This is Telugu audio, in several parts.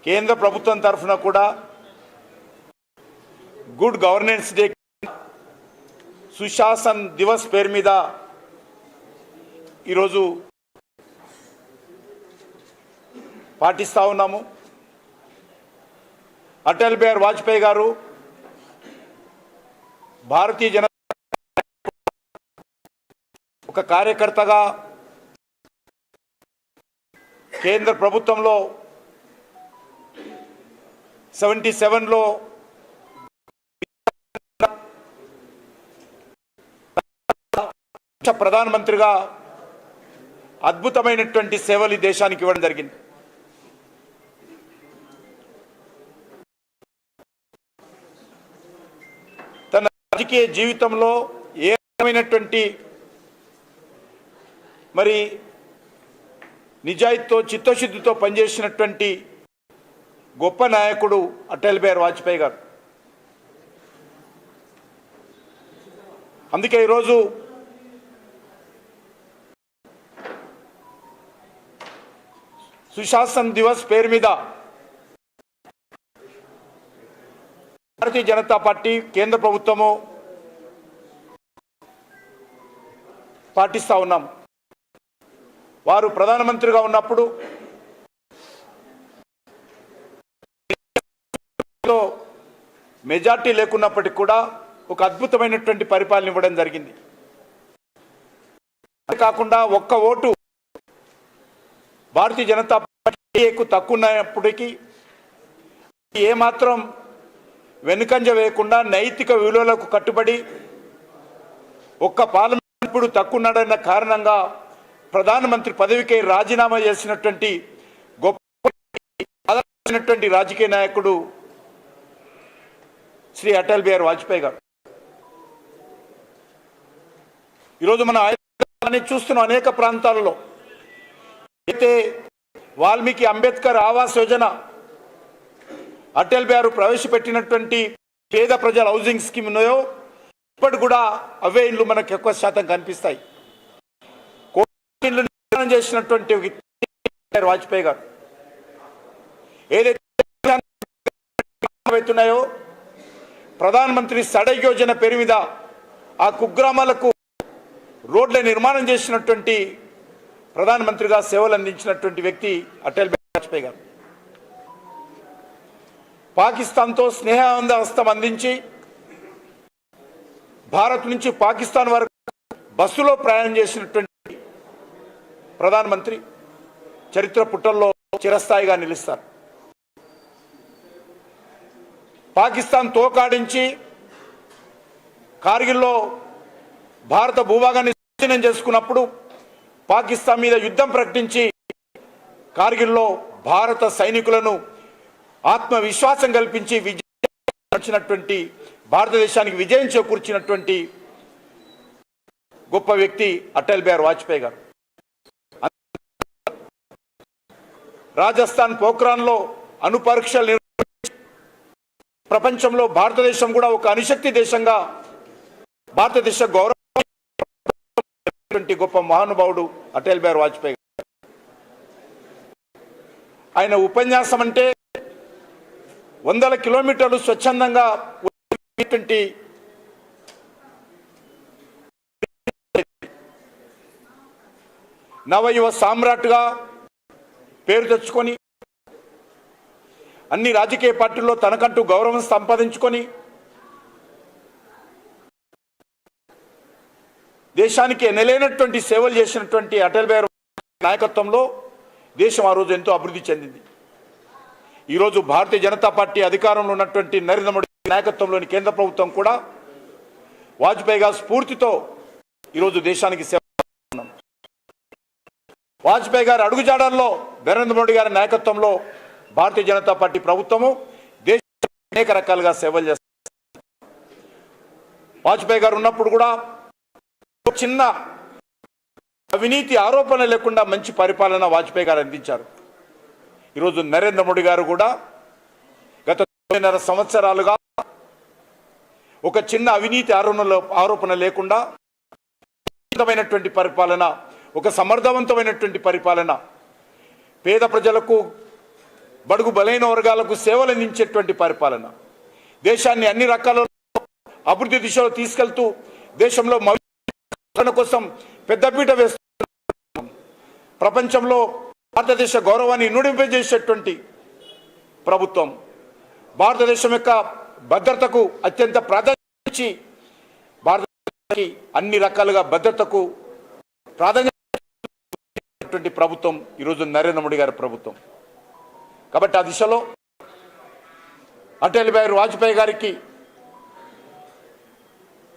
కేంద్ర ప్రభుత్వం తరఫున కూడా good governance day Sushasan Diwas పేరు మీద ఈరోజు పాటిస్తూ ఉన్నాము. అటల్ బిహారీ వాజ్పేయి గారు భారతీయ జనతా ఒక కార్యకర్తగా కేంద్ర ప్రభుత్వంలో 77లో ప్రధానమంత్రిగా అద్భుతమైనటువంటి సేవలు ఈ దేశానికి ఇవ్వడం జరిగింది. తన రాజకీయ జీవితంలో ఏ రకమైనటువంటి మరి నిజాయితీతో చిత్తశుద్ధితో పనిచేసినటువంటి గొప్ప నాయకుడు అటల్ బిహారీ వాజ్పేయి గారు. అందుకే ఈరోజు సుశాసన్ దివస్ పేరు మీద భారతీయ జనతా పార్టీ కేంద్ర ప్రభుత్వము పాటిస్తూ ఉన్నాం. వారు ప్రధానమంత్రిగా ఉన్నప్పుడు మెజార్టీ లేకున్నప్పటికీ కూడా ఒక అద్భుతమైనటువంటి పరిపాలన ఇవ్వడం జరిగింది. కాకుండా ఒక్క ఓటు భారతీయ జనతా పార్టీకు తక్కువ ఉన్నప్పటికీ ఏమాత్రం వెనుకంజ వేయకుండా నైతిక విలువలకు కట్టుబడి ఒక్క పార్లమెంట్ ఇప్పుడు తక్కువ ఉన్నాడన్న కారణంగా ప్రధానమంత్రి పదవికి రాజీనామా చేసినటువంటి గొప్ప రాజకీయ నాయకుడు శ్రీ అటల్ బిహారీ వాజ్పేయి గారు. ఈరోజు మనం చూస్తున్నాం అనేక ప్రాంతాలలో అయితే వాల్మీకి అంబేద్కర్ ఆవాస్ యోజన అటల్ బిహారీ ప్రవేశపెట్టినటువంటి పేద ప్రజల హౌసింగ్ స్కీమ్ ఉన్నాయో ఇప్పటి కూడా అవే ఇళ్ళు మనకు ఎక్కువ శాతం కనిపిస్తాయి. ఇళ్ళు నిర్మాణం చేసినటువంటి వాజ్పేయి గారు ఏదైతే అవుతున్నాయో ప్రధానమంత్రి సడక్ యోజన పేరు మీద ఆ కుగ్రామాలకు రోడ్ల నిర్మాణం చేసినటువంటి ప్రధానమంత్రిగా సేవలు అందించినటువంటి వ్యక్తి అటల్ బిహారీ వాజ్పేయి గారు. పాకిస్తాన్తో స్నేహహస్తం అందించి భారత్ నుంచి పాకిస్తాన్ వరకు బస్సులో ప్రయాణం చేసినటువంటి ప్రధానమంత్రి చరిత్ర పుటల్లో చిరస్థాయిగా నిలుస్తారు. పాకిస్తాన్ తోకాడించి కార్గిల్లో భారత భూభాగాన్ని స్వాధీనం చేసుకున్నప్పుడు పాకిస్తాన్ మీద యుద్ధం ప్రకటించి కార్గిల్లో భారత సైనికులను ఆత్మవిశ్వాసం కల్పించి విజయించినటువంటి భారతదేశానికి విజయం చేకూర్చినటువంటి గొప్ప వ్యక్తి అటల్ బిహారీ వాజ్పేయి గారు. రాజస్థాన్ పోఖ్రాన్లో అణు పరీక్షలు నిర్వహించి ప్రపంచంలో భారతదేశం కూడా ఒక అణుశక్తి దేశంగా భారతదేశ గౌరవ గొప్ప మహానుభావుడు అటల్ బిహారీ వాజ్పేయి. ఆయన ఉపన్యాసం అంటే 100 కిలోమీటర్లు స్వచ్ఛందంగా నవయువ సామ్రాట్గా పేరు తెచ్చుకొని అన్ని రాజకీయ పార్టీల్లో తనకంటూ గౌరవం సంపాదించుకొని దేశానికి ఎనలేనటువంటి సేవలు చేసినటువంటి అటల్ బిహారీ నాయకత్వంలో దేశం ఆ రోజు ఎంతో అభివృద్ధి చెందింది. ఈరోజు భారతీయ జనతా పార్టీ అధికారంలో ఉన్నటువంటి నరేంద్ర మోడీ నాయకత్వంలోని కేంద్ర ప్రభుత్వం కూడా వాజ్పేయి గారి స్ఫూర్తితో ఈరోజు దేశానికి సేవ. వాజ్పేయి గారి అడుగుజాడల్లో నరేంద్ర మోడీ గారి నాయకత్వంలో భారతీయ జనతా పార్టీ ప్రభుత్వము దేశానికి అనేక రకాలుగా సేవలు చేస్తారు. వాజ్పేయి గారు ఉన్నప్పుడు కూడా చిన్న అవినీతి ఆరోపణ లేకుండా మంచి పరిపాలన వాజ్పేయి గారు అందించారు. ఈరోజు నరేంద్ర మోడీ గారు కూడా గత 9.5 సంవత్సరాలుగా ఒక చిన్న అవినీతి ఆరోపణ లేకుండా పరిపాలన, ఒక సమర్థవంతమైనటువంటి పరిపాలన, పేద ప్రజలకు బడుగు బలైన వర్గాలకు సేవలు అందించేటువంటి పరిపాలన, దేశాన్ని అన్ని రకాల అభివృద్ధి దిశలో తీసుకెళ్తూ దేశంలో మౌలిక కోసం పెద్దపీట వేస్తూ ప్రపంచంలో భారతదేశ గౌరవాన్ని ఇనుడింపజేసేటువంటి ప్రభుత్వం, భారతదేశం యొక్క భద్రతకు అత్యంత ప్రాధాన్యత ఇచ్చి భారతదేశానికి అన్ని రకాలుగా భద్రతకు ప్రాధాన్యత ప్రభుత్వం ఈరోజు నరేంద్ర మోడీ గారి ప్రభుత్వం. కాబట్టి ఆ దిశలో అటల్ బిహారీ వాజ్పేయి గారికి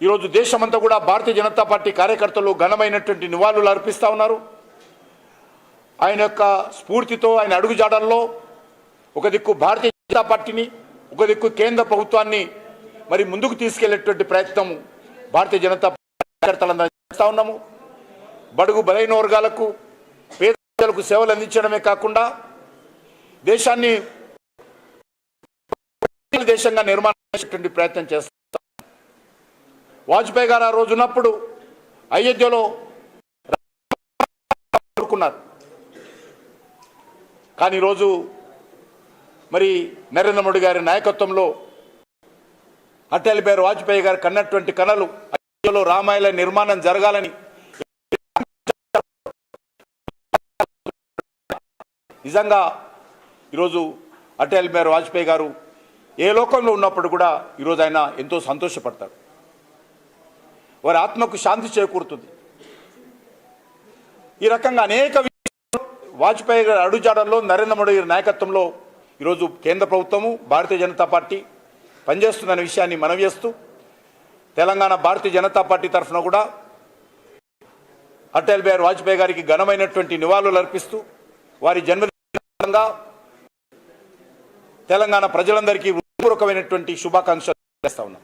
ఈరోజు దేశమంతా కూడా భారతీయ జనతా పార్టీ కార్యకర్తలు ఘనమైనటువంటి నివాళులు అర్పిస్తూ ఉన్నారు. ఆయన యొక్క స్ఫూర్తితో, ఆయన అడుగుజాడల్లో ఒక దిక్కు భారతీయ జనతా పార్టీని, ఒక దిక్కు కేంద్ర ప్రభుత్వాన్ని మరి ముందుకు తీసుకెళ్లేటువంటి ప్రయత్నం భారతీయ జనతా పార్టీ కార్యకర్తలందరూ చేస్తూ ఉన్నాము. బడుగు బలైన వర్గాలకు, పేద ప్రజలకు సేవలు అందించడమే కాకుండా దేశాన్ని దేశంగా నిర్మాణం చేసేటువంటి ప్రయత్నం చేస్తాం. వాజ్పేయి గారు ఆ రోజు ఉన్నప్పుడు అయోధ్యలో కోరుకున్నారు. కానీ ఈరోజు మరి నరేంద్ర మోడీ గారి నాయకత్వంలో అటల్ బిహారీ వాజ్పేయి గారు కన్నటువంటి కలలు అయోధ్యలో రామాలయ నిర్మాణం జరగాలని, నిజంగా ఈరోజు అటల్ బిహారీ వాజ్పేయి గారు ఏ లోకంలో ఉన్నప్పుడు కూడా ఈరోజు ఆయన ఎంతో సంతోషపడతారు. వారి ఆత్మకు శాంతి చేకూరుతుంది. ఈ రకంగా అనేక వాజ్పేయి గారి అడుగుజాడల్లో నరేంద్ర మోడీ గారి నాయకత్వంలో ఈరోజు కేంద్ర ప్రభుత్వము, భారతీయ జనతా పార్టీ పనిచేస్తుందనే విషయాన్ని మనవి చేస్తూ తెలంగాణ భారతీయ జనతా పార్టీ తరఫున కూడా అటల్ బిహారీ వాజ్పేయి గారికి ఘనమైనటువంటి నివాళులు అర్పిస్తూ వారి జన్మదినంగా తెలంగాణ ప్రజలందరికీ హృదయపూర్వకమైనటువంటి శుభాకాంక్షలు చేస్తా ఉన్నాం.